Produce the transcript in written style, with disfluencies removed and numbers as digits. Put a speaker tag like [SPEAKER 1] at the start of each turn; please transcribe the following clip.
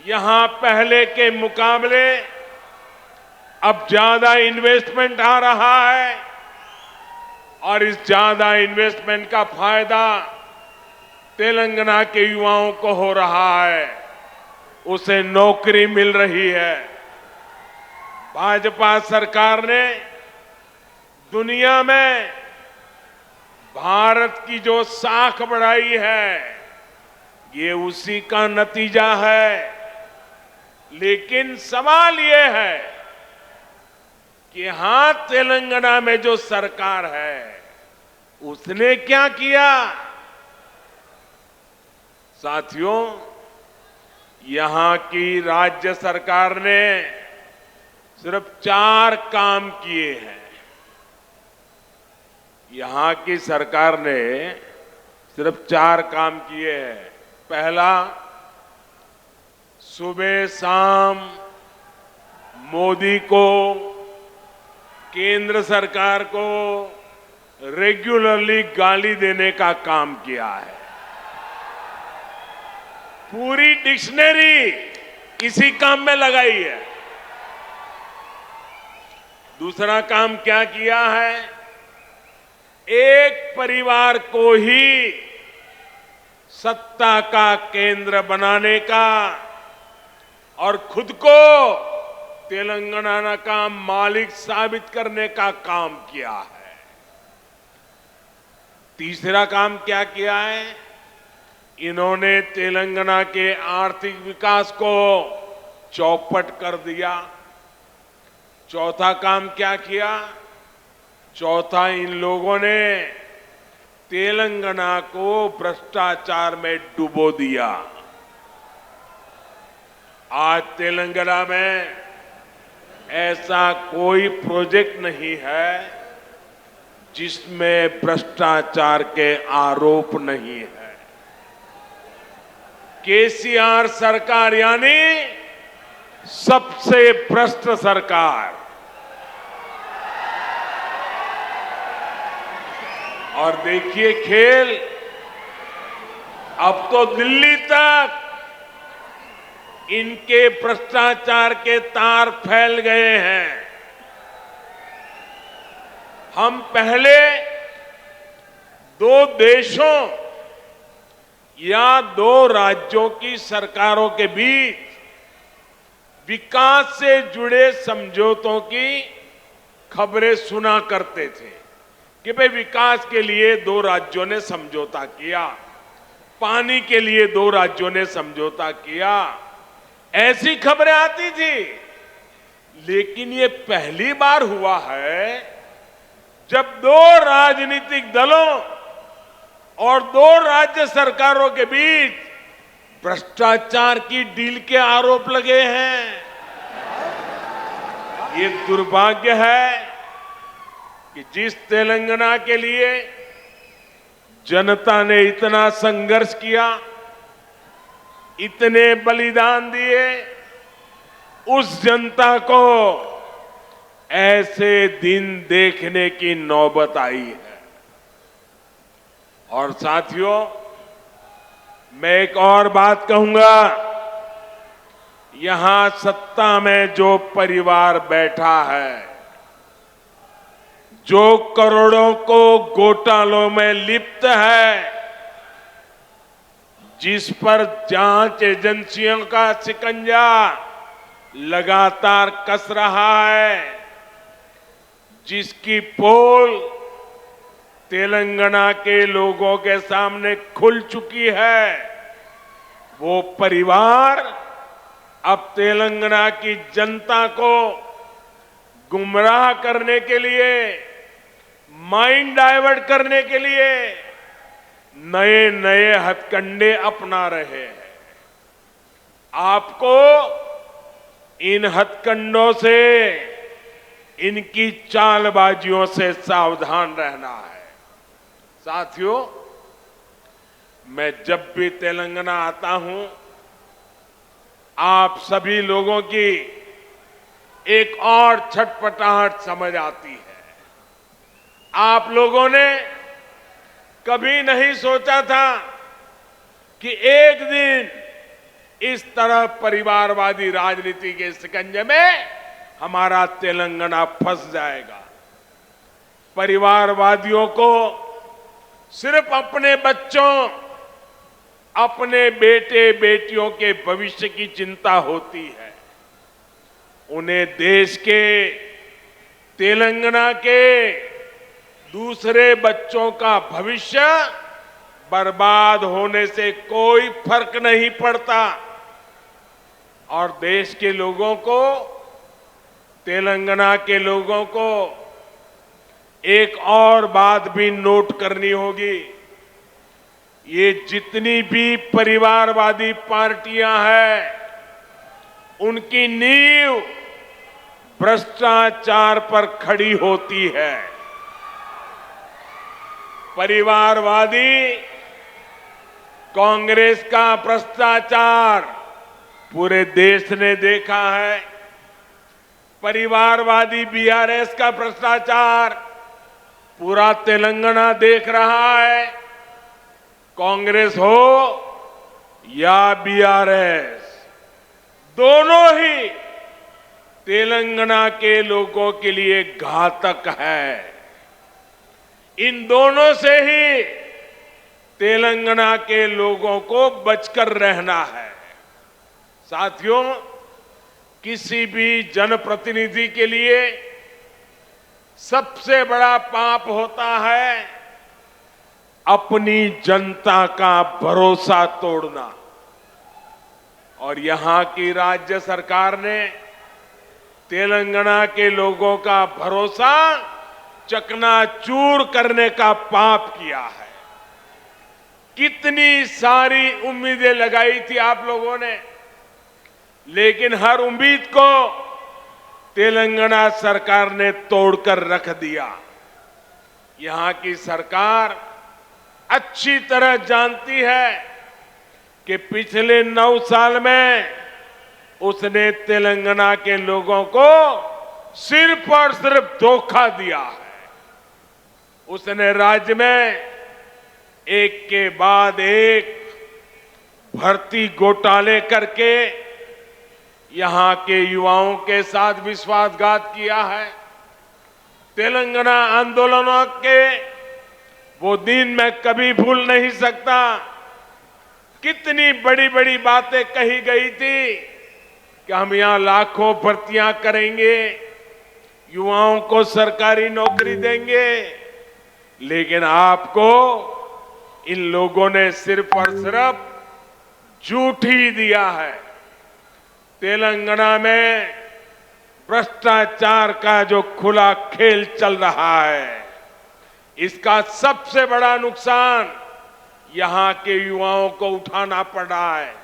[SPEAKER 1] यहां पहले के मुकाबले अब ज्यादा इन्वेस्टमेंट आ रहा है और इस ज्यादा इन्वेस्टमेंट का फायदा तेलंगाना के युवाओं को हो रहा है, उसे नौकरी मिल रही है। भाजपा सरकार ने दुनिया में भारत की जो साख बढ़ाई है, ये उसी का नतीजा है। लेकिन सवाल ये है कि यहां तेलंगाना में जो सरकार है, उसने क्या किया? साथियों, यहां की राज्य सरकार ने सिर्फ 4 काम किए हैं। यहां की सरकार ने सिर्फ 4 काम किए हैं। पहला, सुबह शाम मोदी को, केंद्र सरकार को रेगुलरली गाली देने का काम किया है। पूरी डिक्शनरी इसी काम में लगाई है। दूसरा काम क्या किया है? एक परिवार को ही सत्ता का केंद्र बनाने का और खुद को तेलंगाना का मालिक साबित करने का काम किया है। तीसरा काम क्या किया है? इन्होंने तेलंगाना के आर्थिक विकास को चौपट कर दिया। चौथा काम क्या किया? चौथा, इन लोगों ने तेलंगाना को भ्रष्टाचार में डुबो दिया। आज तेलंगाना में ऐसा कोई प्रोजेक्ट नहीं है जिसमें भ्रष्टाचार के आरोप नहीं है। केसीआर सरकार यानी सबसे भ्रष्ट सरकार। और देखिए खेल, अब तो दिल्ली तक इनके भ्रष्टाचार के तार फैल गए हैं। हम पहले 2 देशों या 2 राज्यों की सरकारों के बीच विकास से जुड़े समझौतों की खबरें सुना करते थे कि भाई विकास के लिए 2 राज्यों ने समझौता किया, पानी के लिए 2 राज्यों ने समझौता किया, ऐसी खबरें आती थी। लेकिन ये पहली बार हुआ है जब 2 राजनीतिक दलों और 2 राज्य सरकारों के बीच भ्रष्टाचार की डील के आरोप लगे हैं। ये दुर्भाग्य है कि जिस तेलंगाना के लिए जनता ने इतना संघर्ष किया, इतने बलिदान दिए, उस जनता को ऐसे दिन देखने की नौबत आई है। और साथियों, मैं एक और बात कहूंगा, यहां सत्ता में जो परिवार बैठा है, जो करोड़ों को घोटालों में लिप्त है, जिस पर जांच एजेंसियों का शिकंजा लगातार कस रहा है, जिसकी पोल तेलंगाना के लोगों के सामने खुल चुकी है, वो परिवार अब तेलंगाना की जनता को गुमराह करने के लिए, माइंड डाइवर्ट करने के लिए नए नए हथकंडे अपना रहे हैं। आपको इन हथकंडों से, इनकी चालबाजियों से सावधान रहना है। साथियों, मैं जब भी तेलंगाना आता हूं, आप सभी लोगों की एक और छटपटाहट समझ आती है। आप लोगों ने कभी नहीं सोचा था कि एक दिन इस तरह परिवारवादी राजनीति के शिकंजे में हमारा तेलंगाना फंस जाएगा। परिवारवादियों को सिर्फ अपने बच्चों, अपने बेटे बेटियों के भविष्य की चिंता होती है। उन्हें देश के, तेलंगाना के दूसरे बच्चों का भविष्य बर्बाद होने से कोई फर्क नहीं पड़ता। और देश के लोगों को, तेलंगाना के लोगों को एक और बात भी नोट करनी होगी। ये जितनी भी परिवारवादी पार्टियां हैं, उनकी नींव भ्रष्टाचार पर खड़ी होती है। परिवारवादी कांग्रेस का भ्रष्टाचार पूरे देश ने देखा है। परिवारवादी बीआरएस का भ्रष्टाचार पूरा तेलंगाना देख रहा है। कांग्रेस हो या बीआरएस, दोनों ही तेलंगाना के लोगों के लिए घातक है। इन दोनों से ही तेलंगाना के लोगों को बचकर रहना है। साथियों, किसी भी जनप्रतिनिधि के लिए सबसे बड़ा पाप होता है अपनी जनता का भरोसा तोड़ना। और यहां की राज्य सरकार ने तेलंगाना के लोगों का भरोसा चकनाचूर करने का पाप किया है। कितनी सारी उम्मीदें लगाई थी आप लोगों ने, लेकिन हर उम्मीद को तेलंगाना सरकार ने तोड़कर रख दिया। यहां की सरकार अच्छी तरह जानती है कि पिछले 9 साल में उसने तेलंगाना के लोगों को सिर्फ और सिर्फ धोखा दिया है। उसने राज्य में एक के बाद एक भर्ती घोटाले करके यहां के युवाओं के साथ विश्वासघात किया है। तेलंगाना आंदोलनों के वो दिन मैं कभी भूल नहीं सकता। कितनी बड़ी बड़ी बातें कही गई थी कि हम यहां लाखों भर्तियां करेंगे, युवाओं को सरकारी नौकरी देंगे, लेकिन आपको इन लोगों ने सिर्फ और सिर्फ झूठ ही दिया है। तेलंगाना में भ्रष्टाचार का जो खुला खेल चल रहा है, इसका सबसे बड़ा नुकसान यहां के युवाओं को उठाना पड़ रहा है।